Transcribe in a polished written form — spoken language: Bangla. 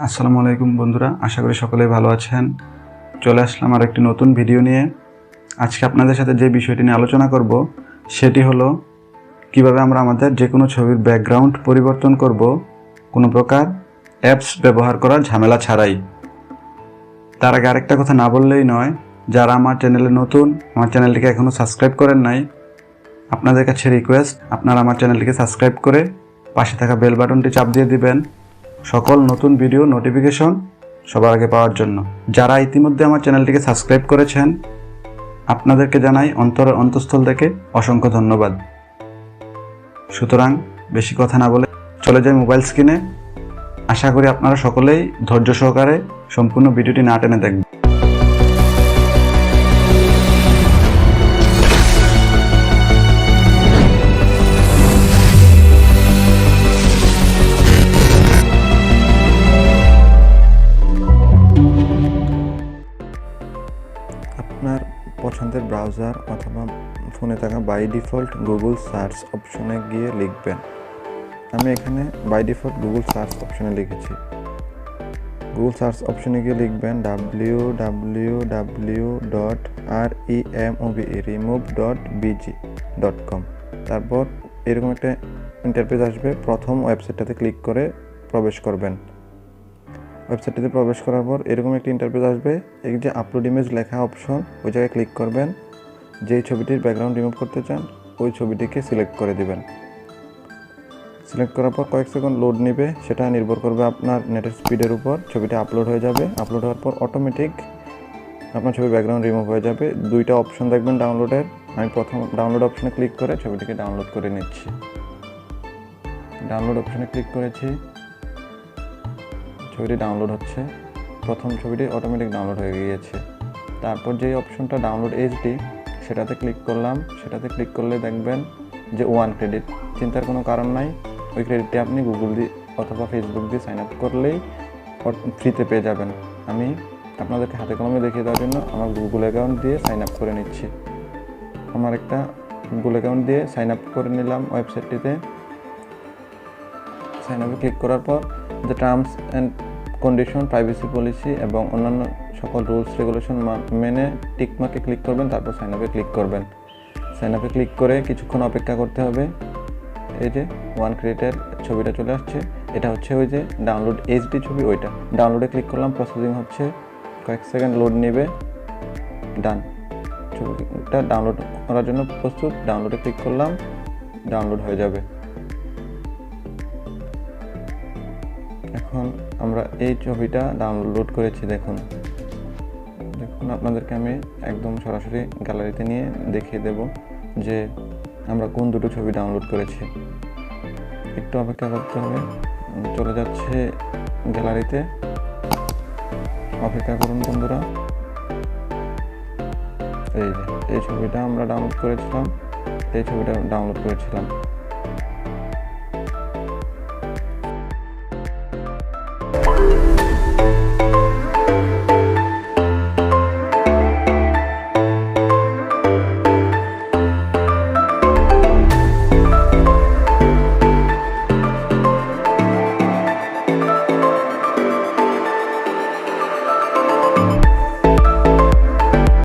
আসসালামু আলাইকুম বন্ধুরা, আশা করি সকলেই ভালো আছেন। চলে আসলাম আর একটি নতুন ভিডিও নিয়ে। আজকে আপনাদের সাথে যে বিষয়টি নিয়ে আলোচনা করব সেটি হলো কিভাবে আমরা আমাদের যে কোনো ছবির ব্যাকগ্রাউন্ড পরিবর্তন করব কোনো প্রকার অ্যাপস ব্যবহার করার ঝামেলা ছাড়াই। তার আগে আরেকটা কথা না বললেই নয়, যারা আমার চ্যানেলে নতুন, আমার চ্যানেলটিকে এখনও সাবস্ক্রাইব করেন নাই, আপনাদের কাছে রিকোয়েস্ট, আপনারা আমার চ্যানেলটিকে সাবস্ক্রাইব করে পাশে থাকা বেল বাটনটি চাপ দিয়ে দিবেন সকল নতুন ভিডিও নোটিফিকেশন সবার আগে পাওয়ার জন্য। যারা ইতিমধ্যে আমার চ্যানেলটিকে সাবস্ক্রাইব করেছেন আপনাদেরকে জানাই অন্তঃস্থল থেকে অসংখ্য ধন্যবাদ। সুতরাং বেশি কথা না বলে চলে যাই মোবাইল স্ক্রিনে। আশা করি আপনারা সকলেই ধৈর্য সহকারে সম্পূর্ণ ভিডিওটি না টেনে দেখবেন। আপনার পছন্দের ব্রাউজার অথবা ফোনে থাকা বাই ডিফল্ট গুগল সার্চ অপশনে গিয়ে লিখবেন। আমি এখানে বাই ডিফল্ট গুগল সার্চ অপশনে লিখেছি। গুগল সার্চ অপশনে গিয়ে লিখবেন www.remove.bg.com। তারপর এরকম একটা ইন্টারফেস আসবে। প্রথম ওয়েবসাইটটাতে ক্লিক করে প্রবেশ করবেন। ওয়েবসাইটটিতে প্রবেশ করার পর এরকম একটি ইন্টারফেস আসবে। এই যে আপলোড ইমেজ লেখা অপশন, ওই জায়গায় ক্লিক করবেন। যেই ছবিটির ব্যাকগ্রাউন্ড রিমুভ করতে চান ওই ছবিটিকে সিলেক্ট করে দিবেন। সিলেক্ট করার পর কয়েক সেকেন্ড লোড নেবে, সেটা নির্ভর করবে আপনার নেটের স্পিডের উপর। ছবিটা আপলোড হয়ে যাবে। আপলোড হওয়ার পর অটোমেটিক আপনার ছবির ব্যাকগ্রাউন্ড রিমুভ হয়ে যাবে। দুইটা অপশন দেখবেন ডাউনলোডের। আমি প্রথম ডাউনলোড অপশনে ক্লিক করে ছবিটিকে ডাউনলোড করে নিচ্ছি। ডাউনলোড অপশনে ক্লিক করেছি, ছবিটি ডাউনলোড হচ্ছে। প্রথম ছবিটি অটোমেটিক ডাউনলোড হয়ে গিয়েছে। তারপর যেই অপশনটা ডাউনলোড এইচডি, সেটাতে ক্লিক করলাম। সেটাতে ক্লিক করলে দেখবেন যে 1 ক্রেডিট। চিন্তার কোনো কারণ নাই, ওই ক্রেডিটটি আপনি গুগল দিয়ে অথবা ফেসবুক দিয়ে সাইন আপ করলেই ফ্রিতে পেয়ে যাবেন। আমি আপনাদেরকে হাতে কলমে দেখিয়ে দেওয়ার জন্য আমার গুগল অ্যাকাউন্ট দিয়ে সাইন আপ করে নিচ্ছি। আমার একটা গুগল অ্যাকাউন্ট দিয়ে সাইন আপ করে নিলাম ওয়েবসাইটটিতে। সাইন আপে ক্লিক করার পর যে terms and condition, privacy policy এবং অন্যান্য সকল রুলস রেগুলেশন মেনে টিকমার্কে ক্লিক করবেন। তারপর সাইন আপে ক্লিক করবেন। সাইন আপে ক্লিক করে কিছুক্ষণ অপেক্ষা করতে হবে। এই যে 1 ক্রেডিটের ছবিটা চলে আসছে। এটা হচ্ছে ওই যে ডাউনলোড এইচডি ছবি, ওইটা। ডাউনলোডে ক্লিক করলাম, প্রসেসিং হচ্ছে, কয়েক সেকেন্ড লোড নেবে। ডান, ছবিটা ডাউনলোড করার জন্য প্রস্তুত। ডাউনলোডে ক্লিক করলাম, ডাউনলোড হয়ে যাবে। এখন আমরা এই ছবিটা ডাউনলোড করেছি। দেখুন আপনাদেরকে আমি একদম সরাসরি গ্যালারিতে নিয়ে দেখিয়ে দেব যে আমরা কোন দুটো ছবি ডাউনলোড করেছি। একটু অপেক্ষা করতে হবে। চলে যাচ্ছে গ্যালারিতে, অপেক্ষা করুন বন্ধুরা। এই যে এই ছবিটা আমরা ডাউনলোড করেছিলাম, এই ছবিটা ডাউনলোড করেছিলাম।